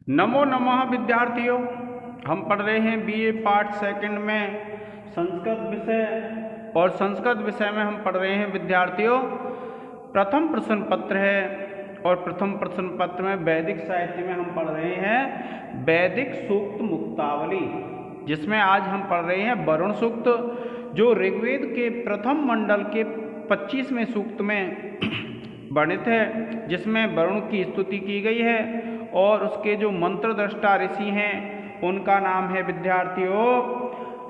नमो नमः विद्यार्थियों। हम पढ़ रहे हैं बीए पार्ट सेकंड में संस्कृत विषय, और संस्कृत विषय में हम पढ़ रहे हैं विद्यार्थियों प्रथम प्रश्न पत्र है। और प्रथम प्रश्न पत्र में वैदिक साहित्य में हम पढ़ रहे हैं वैदिक सूक्त मुक्तावली, जिसमें आज हम पढ़ रहे हैं वरुण सूक्त, जो ऋग्वेद के प्रथम मंडल के 25वें सूक्त में वर्णित है, जिसमें वरुण की स्तुति की गई है। और उसके जो मंत्र दृष्टा ऋषि हैं उनका नाम है विद्यार्थियों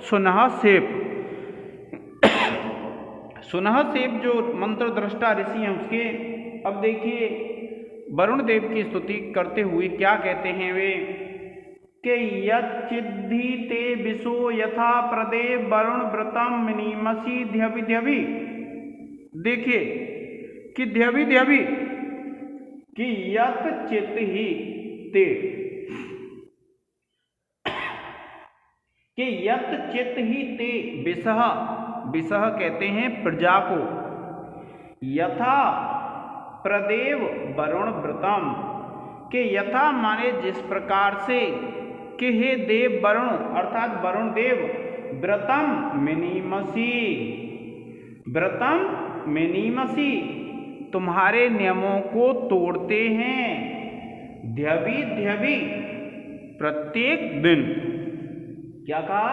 सुनहसेप। सुनहसेप जो मंत्र दृष्टा ऋषि हैं उसके, अब देखिए वरुण देव की स्तुति करते हुए क्या कहते हैं वे कि यच्चिद्धि ते विशो यथा प्रदे वरुण व्रतम मिनीमसी ध्यवि ध्यवि। देखिए कि ध्यवि ध्यवि कि यत चित ही ते, कि यत चित ही ते विसह, विसह कहते हैं प्रजा को, यथा प्रदेव वरुण व्रतम, के यथा माने जिस प्रकार से, कि हे देव वरुण अर्थात वरुण देव व्रतम मिनीमसी, व्रतम मिनीमसी तुम्हारे नियमों को तोड़ते हैं, ध्यवि ध्यवि प्रत्येक दिन। क्या कहा?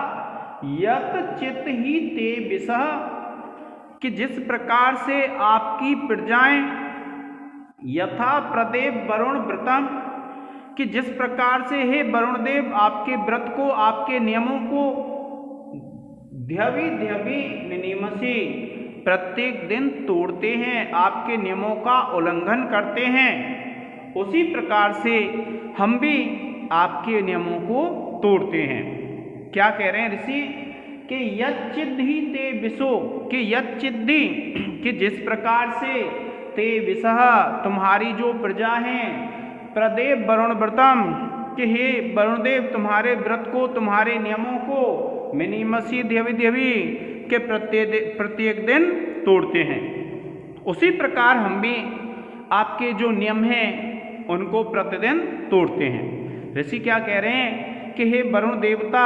यत चित ही ते विसह, कि जिस प्रकार से आपकी प्रजाएं, यथा प्रदेव वरुण व्रतम, कि जिस प्रकार से हे वरुण देव आपके व्रत को, आपके नियमों को ध्यवि ध्यवि मिनीमसी प्रत्येक दिन तोड़ते हैं, आपके नियमों का उल्लंघन करते हैं, उसी प्रकार से हम भी आपके नियमों को तोड़ते हैं। क्या कह रहे हैं ऋषि कि यच्चिद्धि ते विशो, कि यच्चिद्धि कि जिस प्रकार से ते विसह तुम्हारी जो प्रजा हैं, प्रदेव वरुण व्रतम, कि हे वरुण देव तुम्हारे व्रत को, तुम्हारे नियमों को मिनीमसी ध्यवि ध्यवि के प्रत्येक दिन तोड़ते हैं, उसी प्रकार हम भी आपके जो नियम हैं उनको प्रतिदिन तोड़ते हैं। ऋषि क्या कह रहे हैं कि हे वरुण देवता,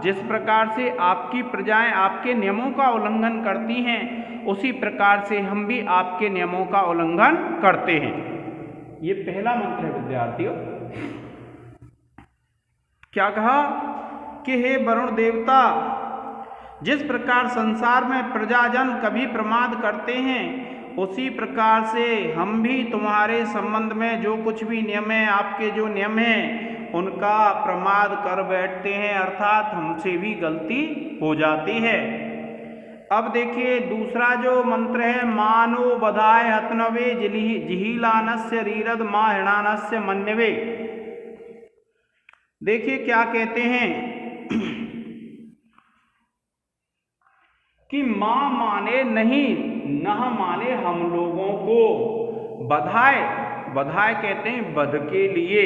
जिस प्रकार से आपकी प्रजाएं आपके नियमों का उल्लंघन करती हैं, उसी प्रकार से हम भी आपके नियमों का उल्लंघन करते हैं। ये पहला मंत्र है विद्यार्थियों। क्या कहा कि हे वरुण देवता, जिस प्रकार संसार में प्रजाजन कभी प्रमाद करते हैं, उसी प्रकार से हम भी तुम्हारे संबंध में जो कुछ भी नियम है, आपके जो नियम हैं उनका प्रमाद कर बैठते हैं, अर्थात हमसे भी गलती हो जाती है। अब देखिए दूसरा जो मंत्र है, मानो बधाय हतनवे जिहीलानस्य रीरद माहिणानस्य मन्यवे। देखिए क्या कहते हैं कि मां माने नहीं, नह माने हम लोगों को, बधाय, बधाय कहते हैं वध के लिए,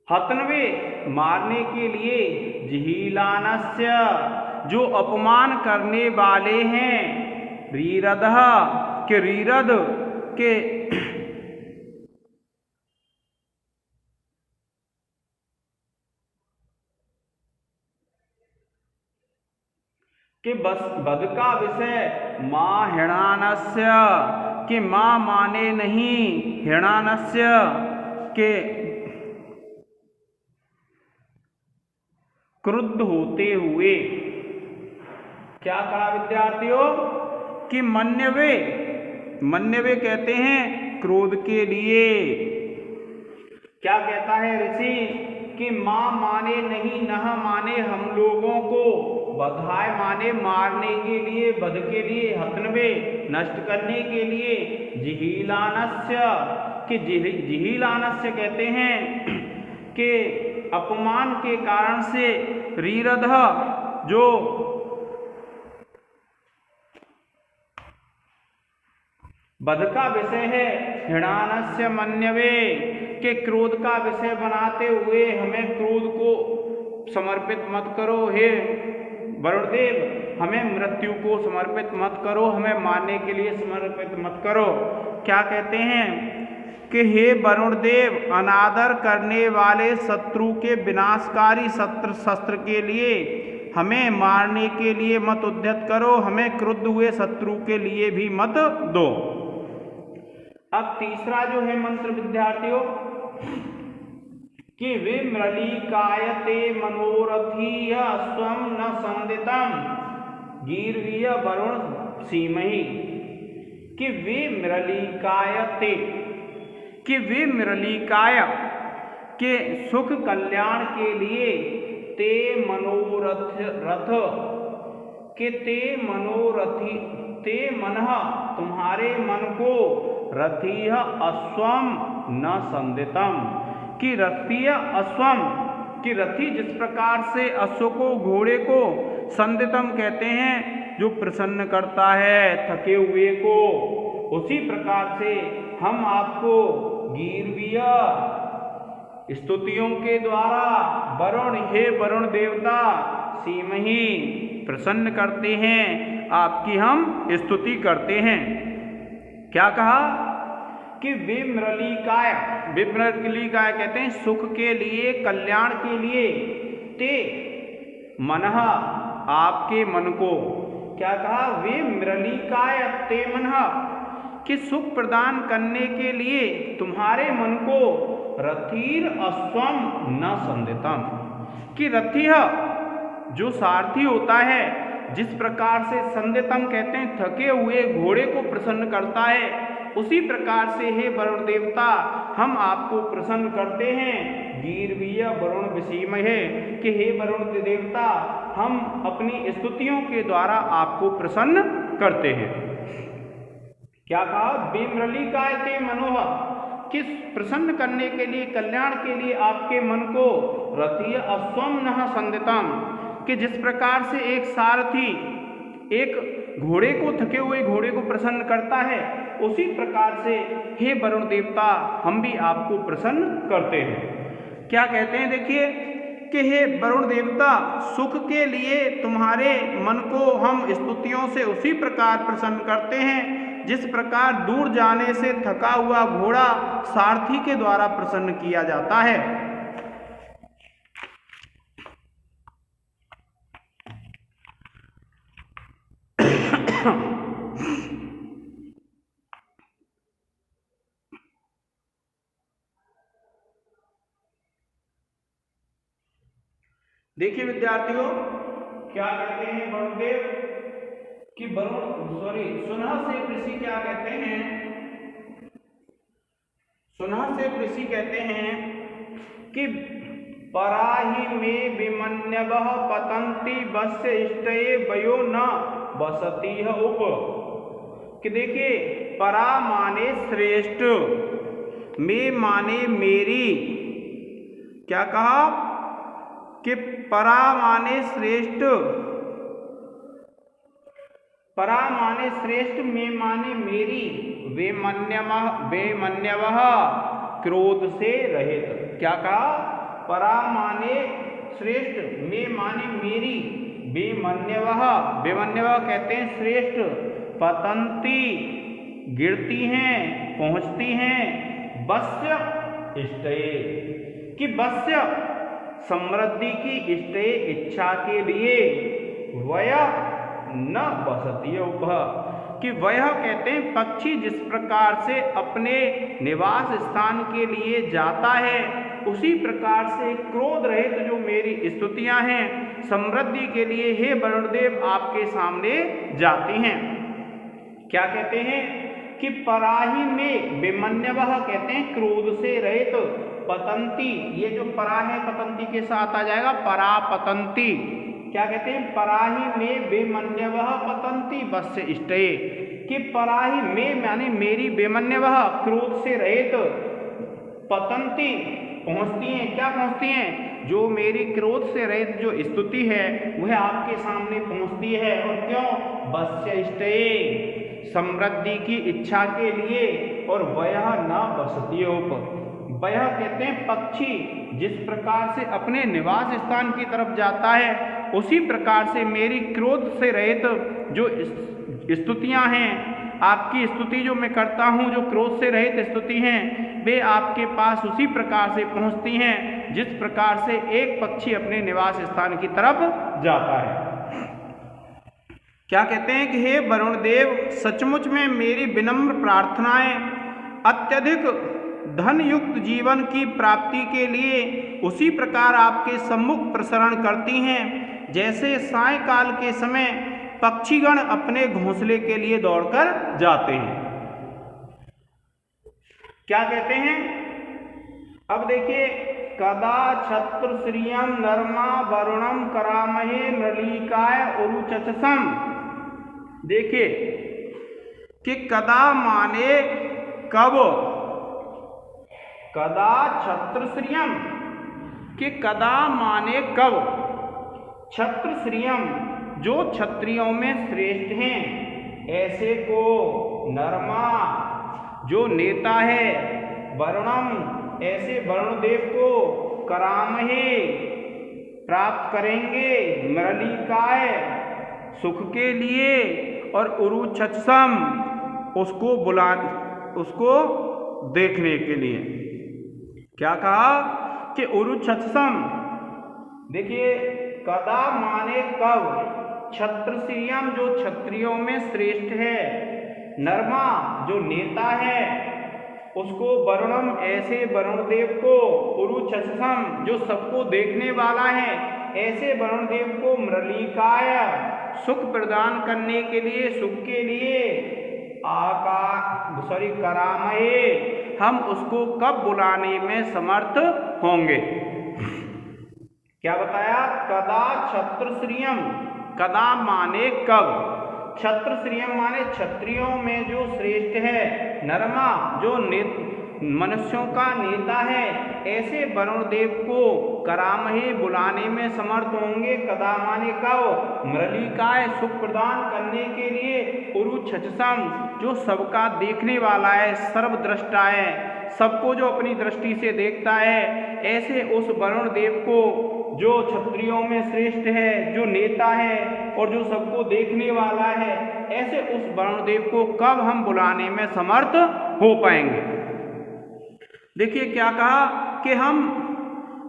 हतनवे मारने के लिए, जिहीलानस्य जो अपमान करने वाले हैं, रीरदः के रीरद के बस वध का विषय, मां हिणानस्य, कि मां माने नहीं, हिणानस्य के क्रुद्ध होते हुए। क्या कहा विद्यार्थियों कि मन्यवे, मन्यवे कहते हैं क्रोध के लिए। क्या कहता है ऋषि कि मां माने नहीं, नह माने हम लोगों को, बधाय माने मारने के लिए, वध के लिए, हतनवे नष्ट करने के लिए, जिहीलानस्य कि जिहीलानस्य कहते हैं कि अपमान के कारण से, रीरद जो वध का विषय है, हिणानस्य मन्यवे के क्रोध का विषय बनाते हुए हमें क्रोध को समर्पित मत करो, हे वरुण देव हमें मृत्यु को समर्पित मत करो, हमें मारने के लिए समर्पित मत करो। क्या कहते हैं कि हे वरुण देव, अनादर करने वाले शत्रु के विनाशकारी शस्त्र के लिए हमें मारने के लिए मत उद्यत करो, हमें क्रुद्ध हुए शत्रु के लिए भी मत दो। अब तीसरा जो है मंत्र विद्यार्थियों, कि विम्रलिकायते मनोरथीय स्वं न संदितम गीर्वीय वरुण सीमहि। कि विम्रलिकायते, कि विम्रलिकाय के सुख कल्याण के लिए ते मनोरथ रथ, के ते मनोरथी, ते मनः तुम्हारे मन को, रथीय अश्वम न संदितम, कि रथीय अश्वम, कि रथी जिस प्रकार से अश्व को, घोड़े को, संदितम कहते हैं जो प्रसन्न करता है थके हुए को, उसी प्रकार से हम आपको गीर्वीय स्तुतियों के द्वारा वरुण, हे वरुण देवता, सीमहि प्रसन्न करते हैं, आपकी हम स्तुति करते हैं। क्या कहा कि विम्रलिकाय, विम्रलिकाय कहते हैं सुख के लिए, कल्याण के लिए, ते मनः आपके मन को, क्या कहा विम्रलिकाय ते मनः, कि सुख प्रदान करने के लिए तुम्हारे मन को, रथीर अश्वम न संदितम, कि रथीय जो सारथी होता है, जिस प्रकार से संदितम कहते हैं थके हुए घोड़े को प्रसन्न करता है, उसी प्रकार से हे वरुण देवता हम आपको प्रसन्न करते हैं। गीर्वीय वरुण विसीमहे, कि हे वरुण देवता हम अपनी स्तुतियों के द्वारा आपको प्रसन्न करते हैं। क्या कहा विम्रलिकायते मनोह, किस प्रसन्न करने के लिए, कल्याण के लिए आपके मन को, रथीय अश्वम नः संदितम, कि जिस प्रकार से एक सारथी एक घोड़े को, थके हुए घोड़े को प्रसन्न करता है, उसी प्रकार से हे वरुण देवता हम भी आपको प्रसन्न करते हैं। क्या कहते हैं देखिए, कि हे वरुण देवता सुख के लिए तुम्हारे मन को हम स्तुतियों से उसी प्रकार प्रसन्न करते हैं जिस प्रकार दूर जाने से थका हुआ घोड़ा सारथी के द्वारा प्रसन्न किया जाता है। देखिए विद्यार्थियों, क्या कहते हैं वरुणदेव कि सुनह से ऋषि क्या कहते हैं, सुनह से ऋषि कहते हैं कि पराहि में विमन्यवः पतंति वस्य इष्टये वयो न वसतीह उप। कि देखिए परा माने श्रेष्ठ, में माने मेरी, क्या कहा कि परा माने श्रेष्ठ, परा माने श्रेष्ठ, में माने मेरी, वेमन्यवः क्रोध से रहित। क्या कहा, परा माने श्रेष्ठ, में माने मेरी, वेमन्यवः, वेमन्यवः कहते हैं श्रेष्ठ, पतंती गिरती हैं, पहुंचती हैं, वस्य इष्टये, कि वस्य समृद्धि की, इष्टये इच्छा के लिए, वय न बसती उप, कि वह कहते हैं पक्षी जिस प्रकार से अपने निवास स्थान के लिए जाता है, उसी प्रकार से क्रोध रहित जो मेरी स्तुतियां हैं समृद्धि के लिए हे वरुणदेव आपके सामने जाती हैं। क्या कहते हैं कि पराही में विमन्यवः कहते हैं क्रोध से रहित, पतंती, ये जो परा है पतंती के साथ आ जाएगा, परा पतंती। क्या कहते हैं, पराही में विमन्यवः पतंती वस्य इष्टये, कि पराही में माने मेरी, विमन्यवः क्रोध से रहित, पतंती पहुंचती हैं। क्या पहुंचती हैं, जो मेरी क्रोध से रहित जो स्तुति है वह आपके सामने पहुंचती है। और क्यों, वस्य इष्टये, समृद्धि की इच्छा के लिए, और वयः न बसतीयोप, वह कहते हैं पक्षी जिस प्रकार से अपने निवास स्थान की तरफ जाता है, उसी प्रकार से मेरी क्रोध से रहित जो स्तुतियां हैं आपकी स्तुति जो मैं करता हूँ, जो क्रोध से रहित स्तुति हैं, वे आपके पास उसी प्रकार से पहुँचती हैं जिस प्रकार से एक पक्षी अपने निवास स्थान की तरफ जाता है। क्या कहते हैं कि हे वरुण देव, सचमुच में मेरी विनम्र प्रार्थनाएं अत्यधिक धन युक्त जीवन की प्राप्ति के लिए उसी प्रकार आपके सम्मुख प्रसरण करती हैं जैसे सायंकाल के समय पक्षीगण अपने घोंसले के लिए दौड़कर जाते हैं। क्या कहते हैं, अब देखिए, कदा छत्र श्रियम नरमा वरुणम करामहे मृलिकाय उरुचचसम। देखिए कि कदा माने कब, कदा छत्र श्रियम, कि कदा माने कब, छत्र श्रियम जो क्षत्रियों में श्रेष्ठ हैं ऐसे को, नरमा जो नेता है, वरुणम ऐसे वरुण देव को, करामहे प्राप्त करेंगे, मृलिकाय सुख के लिए, और उरुचचसम उसको देखने के लिए। क्या कहा कि उरुचचसम, देखिए कदा माने कब, क्षत्रियम जो क्षत्रियों में श्रेष्ठ है, नरमा जो नेता है उसको, वरुणम ऐसे वरुण देव को, उरुचचसम जो सबको देखने वाला है ऐसे वरुण देव को, मृलिकाय सुख प्रदान करने के लिए, सुख के लिए, करामहे हम उसको कब बुलाने में समर्थ होंगे। क्या बताया, कदा छत्रश्रियम, कदा माने कब, छत्रश्रियम माने क्षत्रियों में जो श्रेष्ठ है, नरमा जो मनुष्यों का नेता है, ऐसे वरुण देव को करामहे बुलाने में समर्थ होंगे। कदा माने कब, मृलिकाय सुख प्रदान करने के लिए, उरुचचसम जो सबका देखने वाला है, सर्वद्रष्टा है, सबको जो अपनी दृष्टि से देखता है, ऐसे उस वरुण देव को जो क्षत्रियों में श्रेष्ठ है, जो नेता है और जो सबको देखने वाला है, ऐसे उस वरुण देव को कब हम बुलाने में समर्थ हो पाएंगे। देखिए क्या कहा कि हम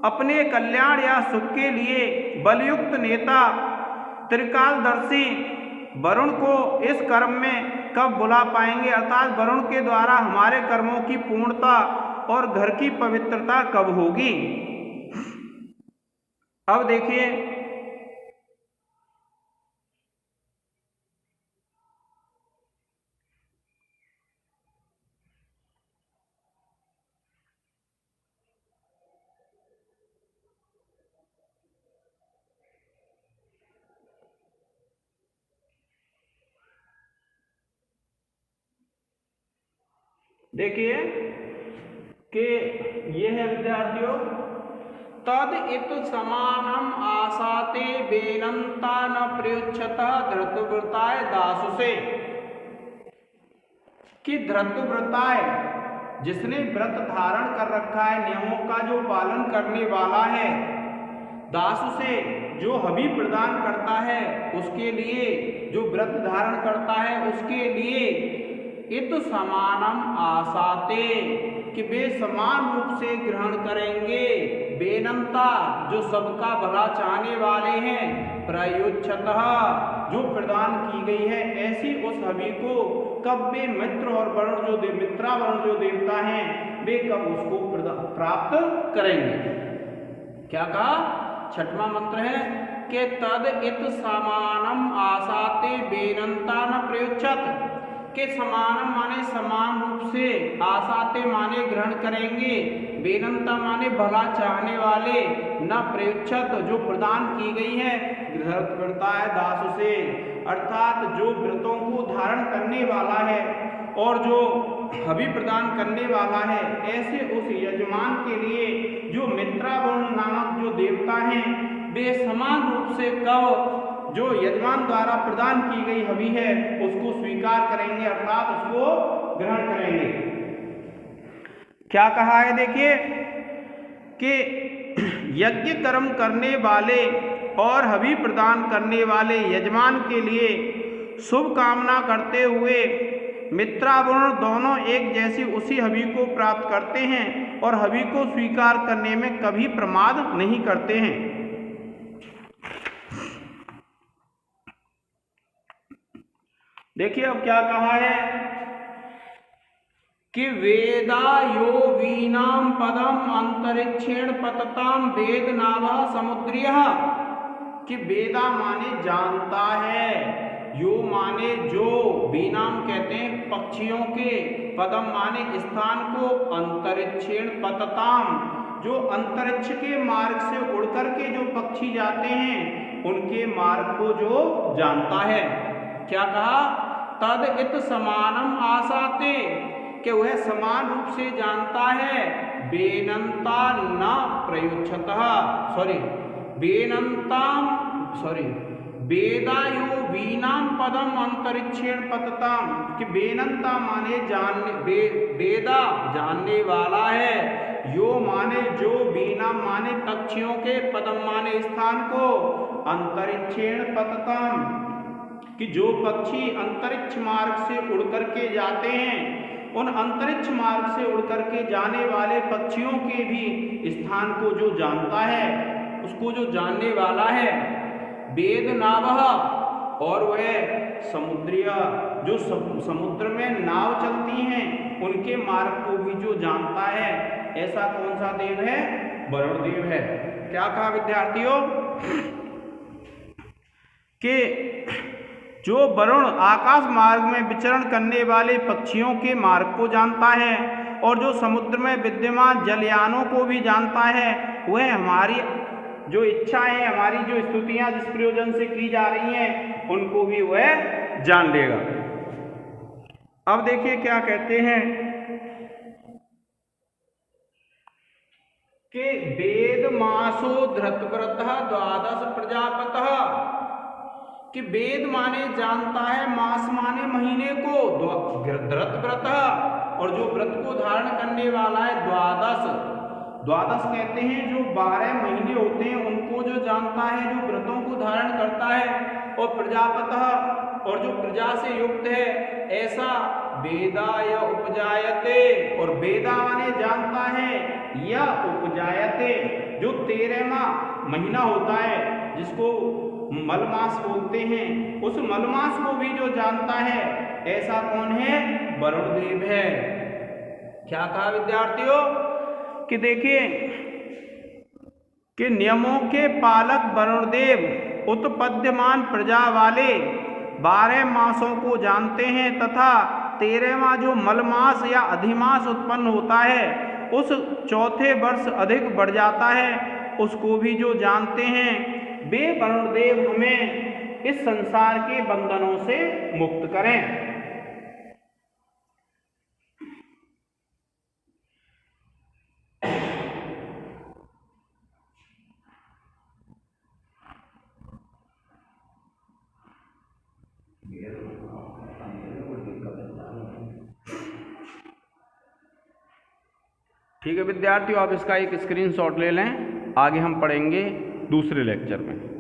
अपने कल्याण या सुख के लिए बलयुक्त नेता त्रिकालदर्शी वरुण को इस कर्म में कब बुला पाएंगे, अर्थात वरुण के द्वारा हमारे कर्मों की पूर्णता और घर की पवित्रता कब होगी। अब देखिए कि ये है विद्यार्थियों, तद इत समानम आसाते बेनंता न प्रयुच्छत धृतव्रताय दासुसे, कि धृतव्रताय जिसने व्रत धारण कर रखा है, नियमों का जो पालन करने वाला है, दासुसे जो हवि प्रदान करता है उसके लिए, जो व्रत धारण करता है उसके लिए, इत समानम आसाते कि वे समान रूप से ग्रहण करेंगे, बेनंता जो सबका भला चाहने वाले हैं, प्रयुच्छतः जो प्रदान की गई है, ऐसी उस हवि को कब वे मित्र और वरुण जो मित्रा वरुण जो देवता हैं वे कब उसको प्राप्त करेंगे। क्या कहा, छठवां मंत्र है कि तद इत समानम आसाते बेनंता न प्रयुच्छत, के समानम माने समान रूप से, आसाते माने ग्रहण करेंगे, बेनंता माने भला चाहने वाले, न प्रयुच्छत जो प्रदान की गई है, धृतव्रताय दास से, अर्थात जो व्रतों को धारण करने वाला है और जो हवि प्रदान करने वाला है, ऐसे उस यजमान के लिए जो मित्रावरुण नामक जो देवता हैं वे समान रूप से कब जो यजमान द्वारा प्रदान की गई हवि है उसको स्वीकार करेंगे, अर्थात उसको ग्रहण करेंगे। क्या कहा है, देखिए कि यज्ञ कर्म करने वाले और हवि प्रदान करने वाले यजमान के लिए शुभ कामना करते हुए मित्रावरुण दोनों एक जैसी उसी हवि को प्राप्त करते हैं और हवि को स्वीकार करने में कभी प्रमाद नहीं करते हैं। देखिए अब क्या कहा है कि वेदा यो वीनाम पदम अंतरिक्षेण पतताम वेद नावः समुद्रियः, कि वेदा माने जानता है, यो माने जो, वीनाम कहते हैं पक्षियों के, पदम माने स्थान को, अंतरिक्षेण पतताम जो अंतरिक्ष के मार्ग से उड़ करके जो पक्षी जाते हैं उनके मार्ग को जो जानता है। क्या कहा? तद इत समानम आसाते, कि वह समान रूप से जानता है, बेनंता न प्रयुच्छतः, वेदायो वीनाम पदम अंतरिक्षेण पतताम, कि बेनंता माने जानने, वेदा जानने वाला है, यो माने जो, वीना माने पक्षियों के, पदम माने स्थान को, अंतरिक्षेण पतताम कि जो पक्षी अंतरिक्ष मार्ग से उड़ करके जाते हैं उन अंतरिक्ष मार्ग से उड़ करके जाने वाले पक्षियों के भी स्थान को जो जानता है, उसको जो जानने वाला है, वेद नावः, और वह समुद्रिय जो समुद्र में नाव चलती हैं उनके मार्ग को भी जो जानता है, ऐसा कौन सा देव है? वरुण देव है। क्या कहा विद्यार्थियों कि जो वरुण आकाश मार्ग में विचरण करने वाले पक्षियों के मार्ग को जानता है और जो समुद्र में विद्यमान जलयानों को भी जानता है, वह हमारी जो इच्छाएं, हमारी जो स्तुतियां जिस प्रयोजन से की जा रही हैं उनको भी वह जान लेगा। अब देखिए क्या कहते हैं कि वेद मासो धृतव्रतः द्वादश प्रजापतः, कि वेद माने जानता है, मास माने महीने को, धृतव्रतः और जो व्रत को धारण करने वाला है, द्वादश कहते हैं जो 12 महीने होते हैं उनको जो जानता है, जो व्रतों को धारण करता है, और प्रजापतः और जो प्रजा से युक्त है, ऐसा वेदाय उपजायते, और वेदा माने जानता है, या उपजायते जो 13वां महीना होता है जिसको मलमास बोलते हैं, उस मलमास को भी जो जानता है, ऐसा कौन है? वरुण देव है। क्या कहा विद्यार्थियों कि देखिए कि नियमों के पालक वरुण देव उत्पद्यमान प्रजा वाले 12 मासों को जानते हैं तथा 13वां जो मलमास या अधिमास उत्पन्न होता है उस चौथे वर्ष अधिक बढ़ जाता है, उसको भी जो जानते हैं, वे वरुण देव हमें इस संसार के बंधनों से मुक्त करें। ठीक है विद्यार्थियों, आप इसका एक स्क्रीनशॉट ले लें, आगे हम पढ़ेंगे दूसरे लेक्चर में।